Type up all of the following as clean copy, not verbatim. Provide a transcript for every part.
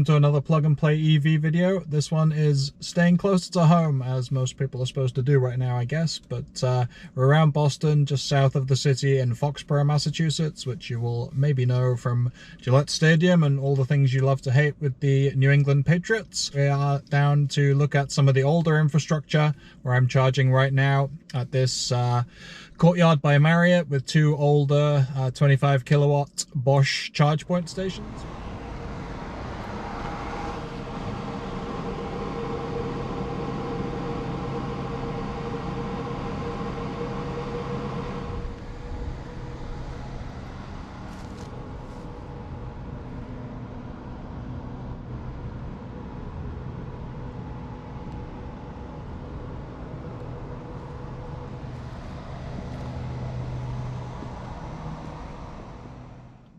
Welcome to another plug and play EV video. This one is staying closer to home, as most people are supposed to do right now, I guess. But we're around Boston, just south of the city in Foxborough, Massachusetts, which you will maybe know from Gillette Stadium and all the things you love to hate with the New England Patriots. We are down to look at some of the older infrastructure, where I'm charging right now at this Courtyard by Marriott with two older 25 kilowatt Bosch charge point stations.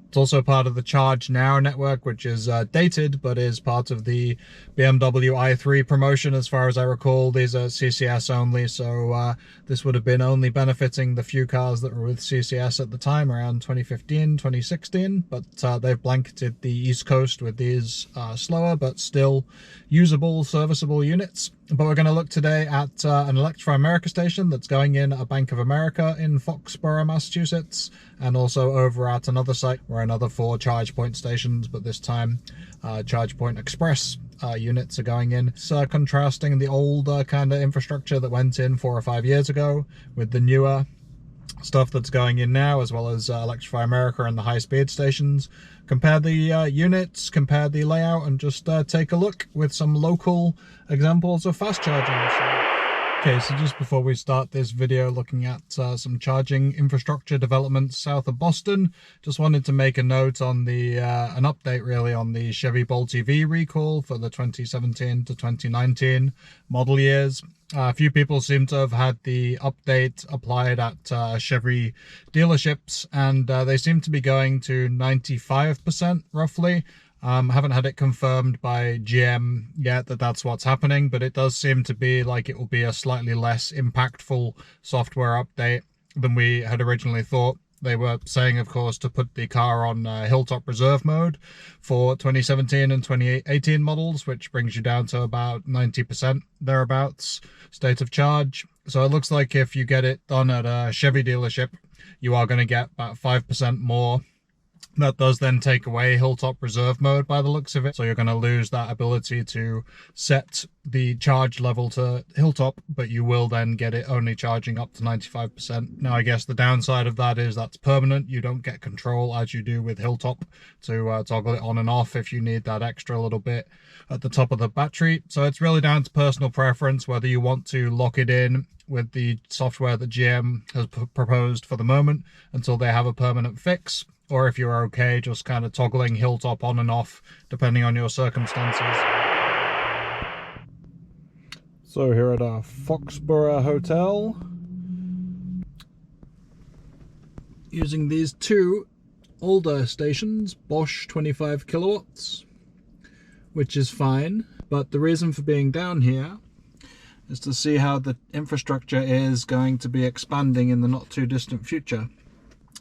It's also part of the Charge Now network, which is dated, but is part of the BMW i3 promotion. As far as I recall, these are CCS only, so this would have been only benefiting the few cars that were with CCS at the time, around 2015, 2016, but they've blanketed the East Coast with these slower, but still usable, serviceable units. But we're going to look today at an Electrify America station that's going in a Bank of America in Foxborough, Massachusetts, and also over at another site where another 4 charge point stations, but this time Charge Point Express units are going in. So contrasting the older kind of infrastructure that went in 4 or 5 years ago with the newer stuff that's going in now, as well as Electrify America and the high-speed stations. Compare the units, compare the layout, and just take a look with some local examples of fast charging. Okay, so just before we start this video looking at some charging infrastructure developments south of Boston, just wanted to make a note on the an update really on the Chevy Bolt EV recall for the 2017 to 2019 model years. A few people seem to have had the update applied at Chevy dealerships, and they seem to be going to 95% roughly. Haven't had it confirmed by GM yet that that's what's happening, but it does seem to be like it will be a slightly less impactful software update than we had originally thought. They were saying, of course, to put the car on Hilltop Reserve mode for 2017 and 2018 models, which brings you down to about 90% thereabouts state of charge. So it looks like if you get it done at a Chevy dealership, you are going to get about 5% more. That does then take away Hilltop Reserve mode by the looks of it, so you're going to lose that ability to set the charge level to Hilltop, but you will then get it only charging up to 95%. Now, I guess the downside of that is that's permanent. You don't get control as you do with Hilltop to toggle it on and off if you need that extra little bit at the top of the battery. So it's really down to personal preference whether you want to lock it in with the software that GM has proposed for the moment until they have a permanent fix, or if you're okay just kind of toggling Hilltop on and off depending on your circumstances. So here at our Foxborough hotel, using these two older stations, Bosch 25 kilowatts, which is fine, but the reason for being down here is to see how the infrastructure is going to be expanding in the not too distant future.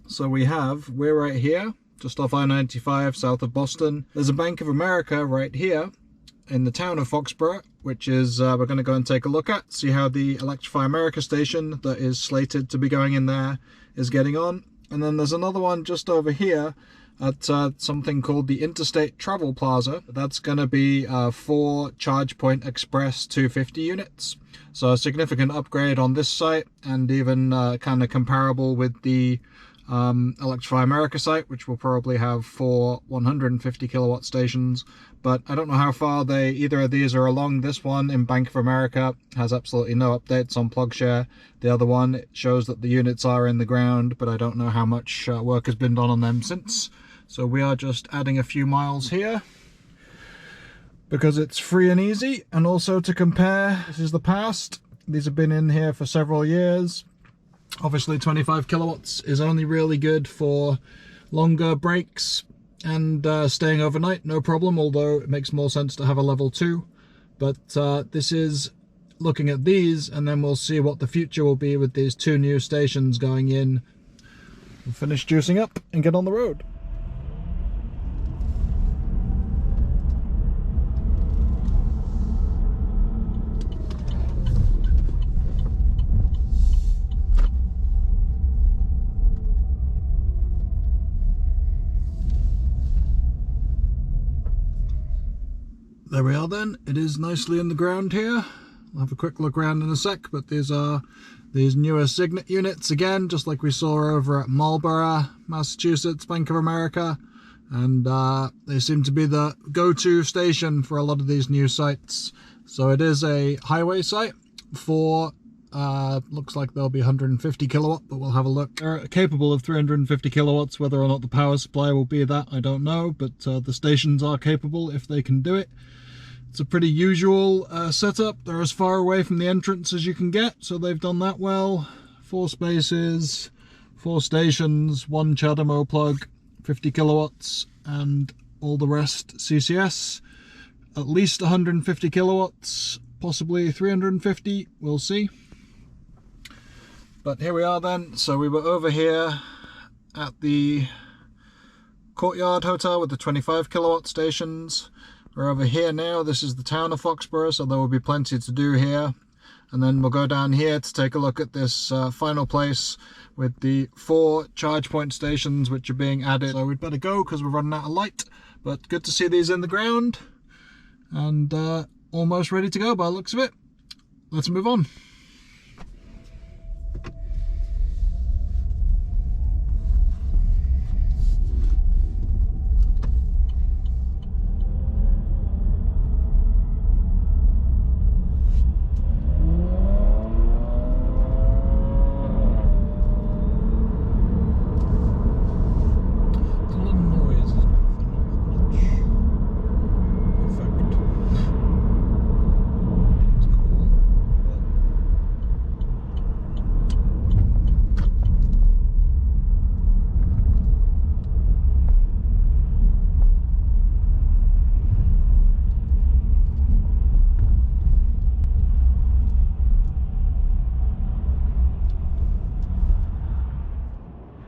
So we're right here, just off I-95 south of Boston. There's a Bank of America right here in the town of Foxborough, which is we're going to go and take a look at, see how the Electrify America station that is slated to be going in there is getting on. And then there's another one just over here at something called the Interstate Travel Plaza. That's going to be 4 Charge Point Express 250 units. So a significant upgrade on this site, and even kind of comparable with the Electrify America site, which will probably have 4 150 kilowatt stations. But I don't know how far either of these are along. This one in Bank of America has absolutely no updates on PlugShare. The other one, it shows that the units are in the ground, but I don't know how much work has been done on them since. So we are just adding a few miles here because it's free and easy. And also to compare, this is the past. These have been in here for several years. Obviously 25 kilowatts is only really good for longer breaks and staying overnight, no problem, although it makes more sense to have a level 2. But this is looking at these, and then we'll see what the future will be with these 2 new stations going in. We'll finish juicing up and get on the road. There we are then. It is nicely in the ground here. I'll have a quick look around in a sec, but these are these newer Signet units again, just like we saw over at Marlborough, Massachusetts, Bank of America. And they seem to be the go-to station for a lot of these new sites. So it is a highway site for, looks like there'll be 150 kilowatt, but we'll have a look. They're capable of 350 kilowatts, whether or not the power supply will be that, I don't know, but the stations are capable if they can do it. It's a pretty usual setup. They're as far away from the entrance as you can get, so they've done that well. 4 spaces, 4 stations, 1 CHAdeMO plug, 50 kilowatts, and all the rest CCS. At least 150 kilowatts, possibly 350, we'll see. But here we are then. So we were over here at the Courtyard Hotel with the 25 kilowatt stations. We're over here now. This is the town of Foxborough, so there will be plenty to do here. And then we'll go down here to take a look at this final place with the 4 charge point stations which are being added. So we'd better go because we're running out of light. But good to see these in the ground and almost ready to go by the looks of it. Let's move on.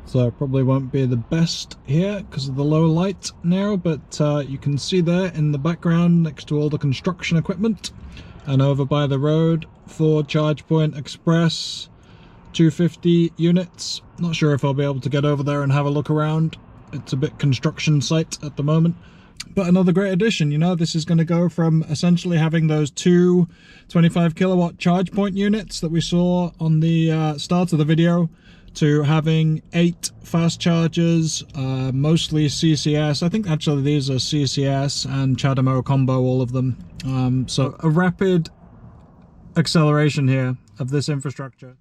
So it probably won't be the best here because of the low light now, but you can see there in the background next to all the construction equipment and over by the road, 4 charge point express, 250 units. Not sure if I'll be able to get over there and have a look around. It's a bit construction site at the moment. But another great addition, you know, this is going to go from essentially having those 2 25 kilowatt charge point units that we saw on the start of the video to having 8 fast chargers, mostly CCS. I think actually these are CCS and CHAdeMO combo, all of them. So a rapid acceleration here of this infrastructure.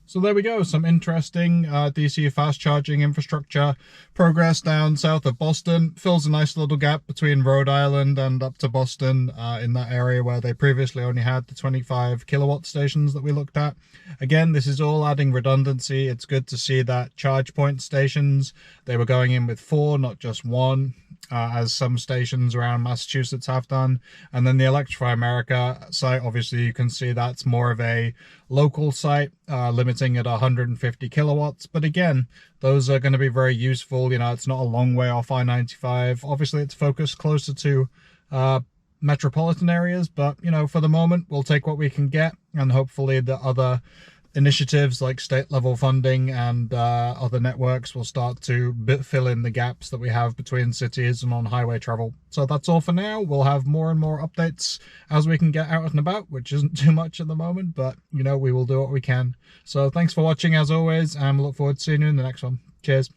So there we go, some interesting DC fast charging infrastructure progress down south of Boston. Fills a nice little gap between Rhode Island and up to Boston in that area where they previously only had the 25 kilowatt stations that we looked at. Again, this is all adding redundancy. It's good to see that charge point stations, they were going in with 4, not just 1. As some stations around Massachusetts have done. And then the Electrify America site, obviously you can see that's more of a local site, limiting at 150 kilowatts. But again, those are going to be very useful. You know, it's not a long way off I-95. Obviously it's focused closer to metropolitan areas, but you know, for the moment we'll take what we can get, and hopefully the other initiatives like state level funding and other networks will start to fill in the gaps that we have between cities and on highway travel. So that's all for now. We'll have more and more updates as we can get out and about, which isn't too much at the moment, but you know, we will do what we can. So thanks for watching as always, and we look forward to seeing you in the next one. Cheers.